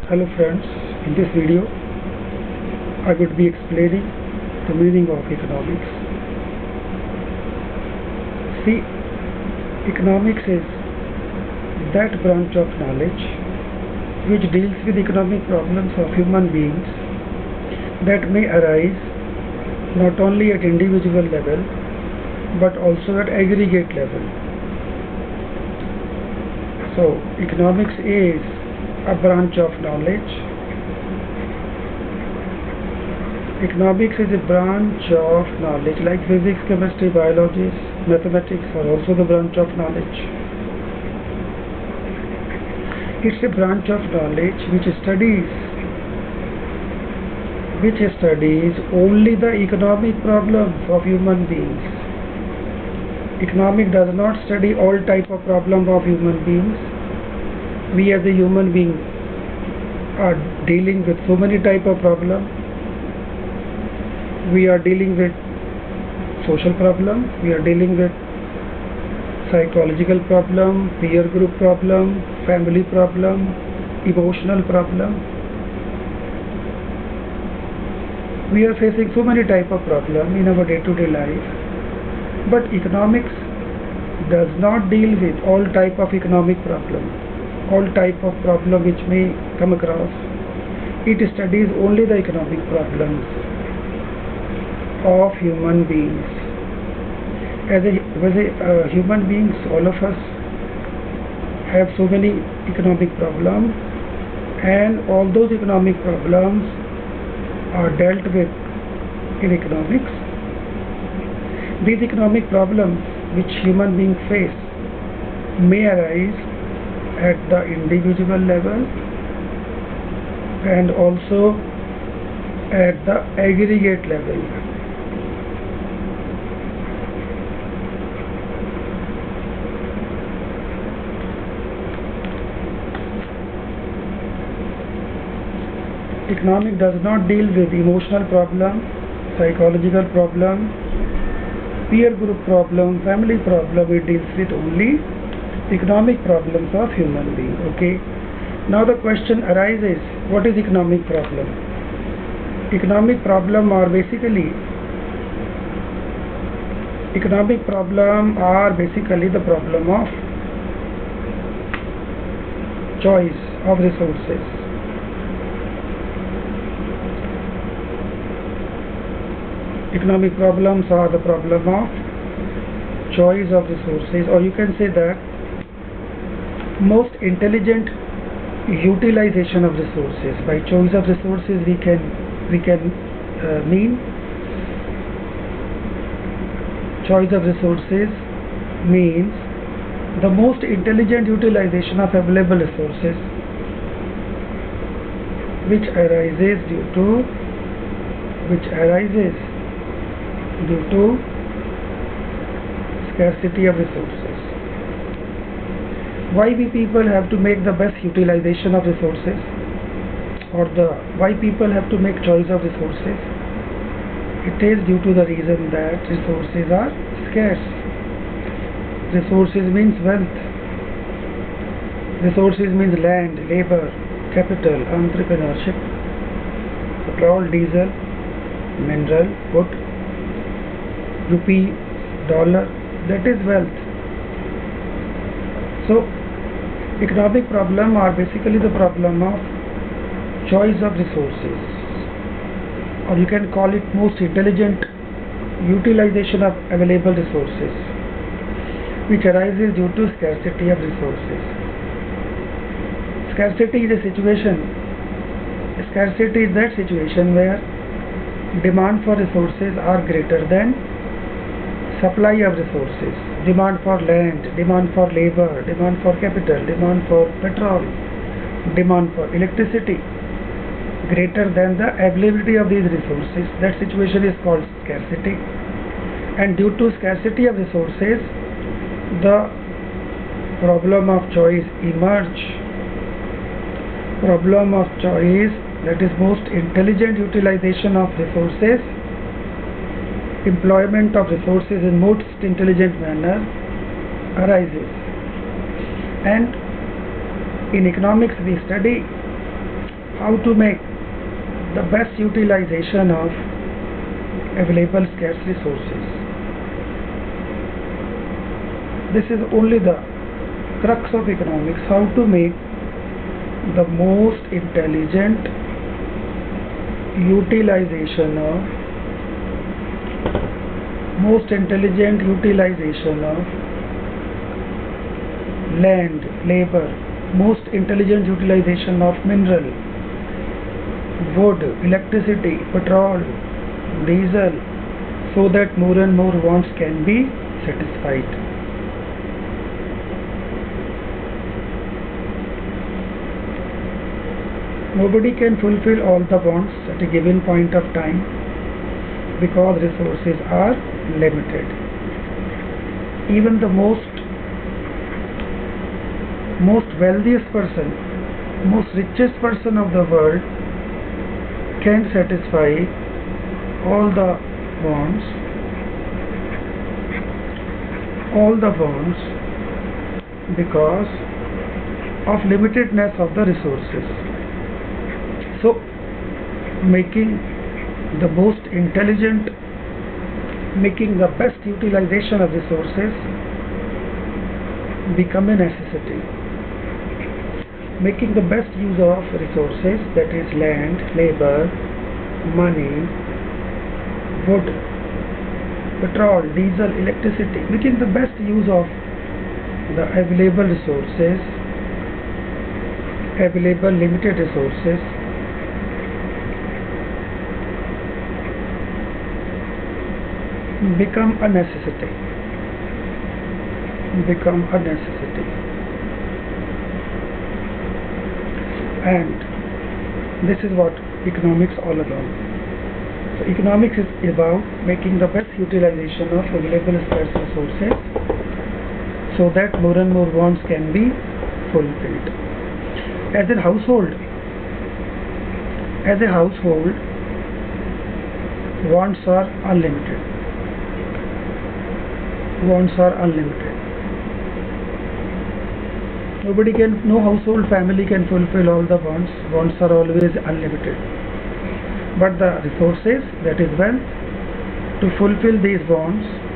Hello friends, in this video I would be explaining the meaning of economics. See, economics is that branch of knowledge which deals with economic problems of human beings that may arise not only at individual level but also at aggregate level. So, economics is a branch of knowledge. Economics is a branch of knowledge like physics, chemistry, biology, mathematics are also the branch of knowledge. It's a branch of knowledge which studies only the economic problems of human beings. Economic does not study all type of problem of human beings. We as a human being are dealing with so many type of problems. We are dealing with social problem, we are dealing with psychological problem, peer group problem, family problem, emotional problem. We are facing so many type of problem in our day-to-day life. But economics does not deal with all type of economic problem, all type of problem which may come across. It studies only the economic problems of human beings. As a human beings, all of us have so many economic problems, and all those economic problems are dealt with in economics. These economic problems which human beings face may arise at the individual level and also at the aggregate level. Economic does not deal with emotional problem, psychological problem, peer group problem, family problem. It deals with only economic problems of human being. Okay. Now the question arises, what is economic problem? Economic problem are basically the problem of choice of resources. Economic problems are the problem of choice of resources, or you can say that most intelligent utilization of resources. By choice of resources we can mean choice of resources means the most intelligent utilization of available resources which arises due to scarcity of resources. Why we people have to make the best utilization of resources, or why people have to make choice of resources? It is due to the reason that resources are scarce. Resources means wealth. Resources means land, labor, capital, entrepreneurship, petrol, diesel, mineral, wood, rupee, dollar, that is wealth. So, economic problem are basically the problem of choice of resources, or you can call it most intelligent utilization of available resources, which arises due to scarcity of resources. Scarcity is that situation where demand for resources are greater than supply of resources. Demand for land, demand for labor, demand for capital, demand for petrol, demand for electricity greater than the availability of these resources. That situation is called scarcity. And due to scarcity of resources, the problem of choice emerge. Problem of choice, that is most intelligent utilization of resources, employment of resources in most intelligent manner arises. And in economics we study how to make the best utilization of available scarce resources. This is only the crux of economics, how to make the most intelligent utilization of land, labor, most intelligent utilization of mineral, wood, electricity, petrol, diesel, so that more and more wants can be satisfied. Nobody can fulfill all the wants at a given point of time because resources are limited. Even the most wealthiest person, most richest person of the world can satisfy all the wants because of limitedness of the resources. So making the best utilization of resources become a necessity. Making the best use of resources, that is land, labor, money, wood, petrol, diesel, electricity, making the best use of the available resources, limited resources, become a necessity. And this is what economics all about. So economics is about making the best utilization of available scarce resources so that more and more wants can be fulfilled. As a household, wants are unlimited. No household family can fulfill all the wants. Wants are always unlimited. But the resources, that is wealth, to fulfill these wants